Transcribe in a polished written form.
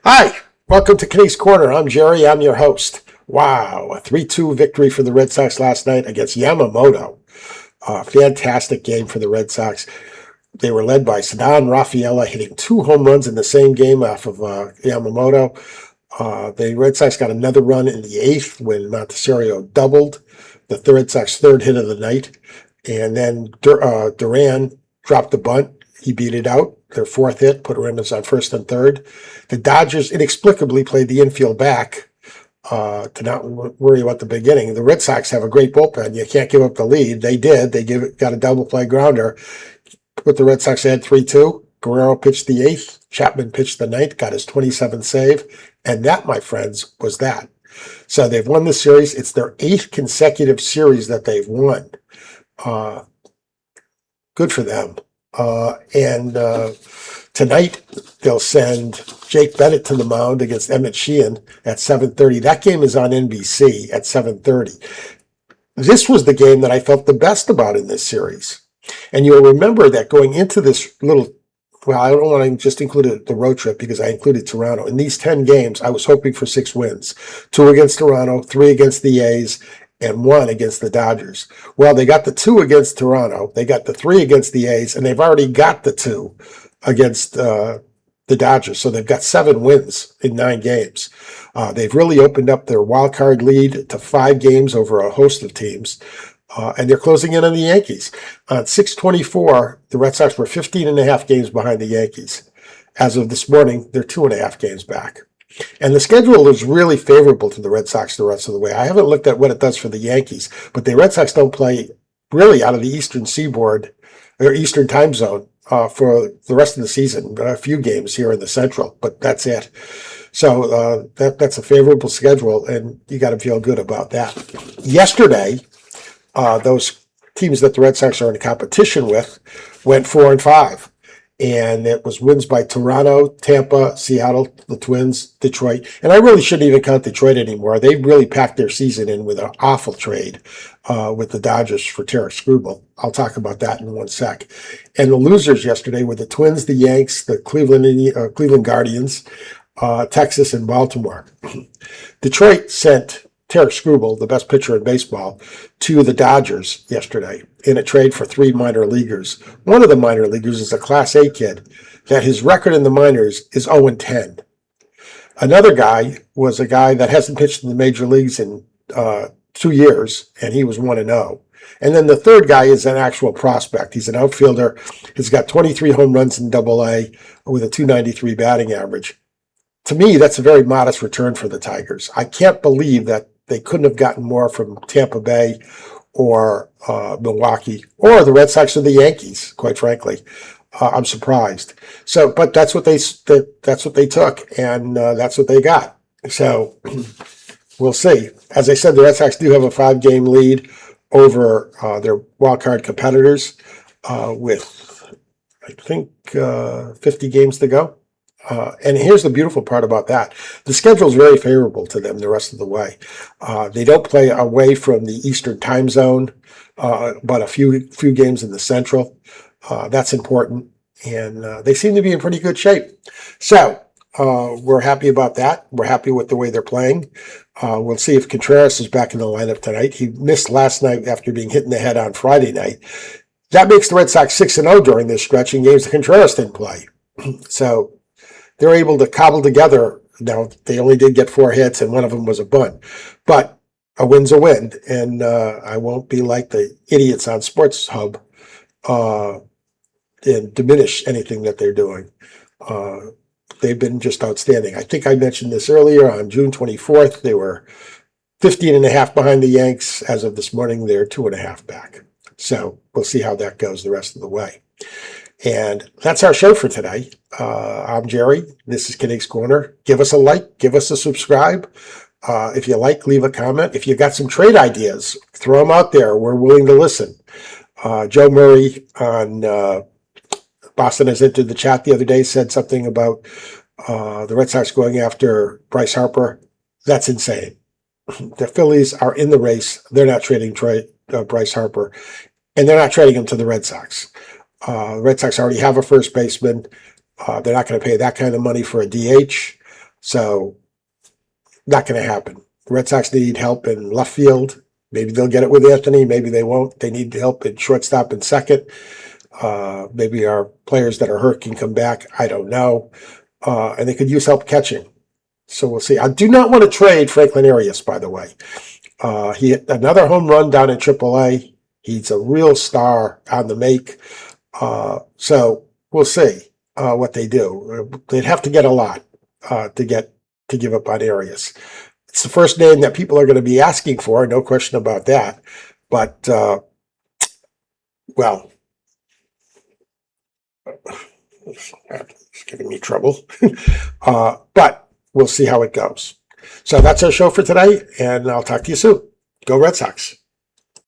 Hi, welcome to Kenny's Corner. I'm Jerry. I'm your host. Wow, a 3-2 victory for the Red Sox last night against Yamamoto. Fantastic game for the Red Sox. They were led by Ceddanne Rafaela hitting 2 home runs in the same game off of Yamamoto. The Red Sox got another run in the eighth when Montecchio doubled, the Red Sox third hit of the night. And then Duran dropped the bunt. He beat it out. Their fourth hit put runners on first and third. The Dodgers inexplicably played the infield back to not worry about the beginning. The Red Sox have a great bullpen. You can't give up the lead. They did. Got a double play grounder. Put the Red Sox ahead 3-2. Guerrero pitched the eighth. Chapman pitched the ninth. Got his 27th save. And that, my friends, was that. So they've won the series. It's their eighth consecutive series that they've won. Good for them. And tonight they'll send Jake Bennett to the mound against Emmett Sheehan at 7:30. That game is on NBC at 7:30. This was the game that I felt the best about in this series. And you'll remember that going into this I don't want to just include the road trip because I included Toronto. In these 10 games, I was hoping for 6 wins. 2 against Toronto, 3 against the A's, and 1 against the Dodgers. Well, they got the 2 against Toronto, they got the 3 against the A's, and they've already got the 2 against the Dodgers. So they've got 7 wins in 9 games. They've really opened up their wild card lead to 5 games over a host of teams. And they're closing in on the Yankees. On 6/24, the Red Sox were 15 and a half games behind the Yankees. As of this morning, they're 2.5 games back. And the schedule is really favorable to the Red Sox the rest of the way. I haven't looked at what it does for the Yankees, but the Red Sox don't play really out of the Eastern Seaboard or Eastern time zone for the rest of the season. A few games here in the Central, but that's it. So that's a favorable schedule, and you got to feel good about that. Yesterday, those teams that the Red Sox are in competition with went 4-5. And it was wins by Toronto, Tampa, Seattle, the Twins, Detroit. And I really shouldn't even count Detroit anymore. They really packed their season in with an awful trade with the Dodgers for Tarek Skubal. I'll talk about that in 1 sec. And the losers yesterday were the Twins, the Yanks, the Cleveland Guardians, Texas, and Baltimore. Detroit sent Tarek Skubal, the best pitcher in baseball, to the Dodgers yesterday in a trade for 3 minor leaguers. One of the minor leaguers is a Class A kid that his record in the minors is 0-10. Another guy was a guy that hasn't pitched in the major leagues in 2 years, and he was 1-0. And then the third guy is an actual prospect. He's an outfielder. He's got 23 home runs in Double-A with a .293 batting average. To me, that's a very modest return for the Tigers. I can't believe that they couldn't have gotten more from Tampa Bay or Milwaukee or the Red Sox or the Yankees, quite frankly. I'm surprised. So, but that's what they took, and that's what they got. So we'll see. As I said, the Red Sox do have a 5-game lead over their wild card competitors with, I think, 50 games to go. And here's the beautiful part about that. The schedule is very favorable to them the rest of the way. They don't play away from the Eastern time zone, but a few games in the Central. That's important. And they seem to be in pretty good shape. So we're happy about that. We're happy with the way they're playing. We'll see if Contreras is back in the lineup tonight. He missed last night after being hit in the head on Friday night. That makes the Red Sox 6-0 during this stretch in games that Contreras didn't play. So they're able to cobble together. Now, they only did get 4 hits, and one of them was a bunt. But a win's a win, and I won't be like the idiots on Sports Hub and diminish anything that they're doing. They've been just outstanding. I think I mentioned this earlier. On June 24th, they were 15 and a half behind the Yanks. As of this morning, they're 2.5 back. So we'll see how that goes the rest of the way. And that's our show for today. I'm Jerry. This is Kenny's Corner. Give us a like. Give us a subscribe. If you like, leave a comment. If you got some trade ideas, throw them out there. We're willing to listen. Joe Murray on Boston has entered the chat the other day, said something about the Red Sox going after Bryce Harper. That's insane. The Phillies are in the race. They're not trading Bryce Harper, and they're not trading him to the Red Sox. The Red Sox already have a first baseman. They're not going to pay that kind of money for a DH. So not going to happen. The Red Sox need help in left field. Maybe they'll get it with Anthony. Maybe they won't. They need help in shortstop and second. Maybe our players that are hurt can come back. I don't know. And they could use help catching. So we'll see. I do not want to trade Franklin Arias, by the way. He hit another home run down in AAA. He's a real star on the make. So we'll see what they do. They'd have to get a lot to give up on Arias. It's the first name that people are going to be asking for, no question about that. But well, it's giving me trouble. But we'll see how it goes. So that's our show for today, and I'll talk to you soon. Go Red Sox.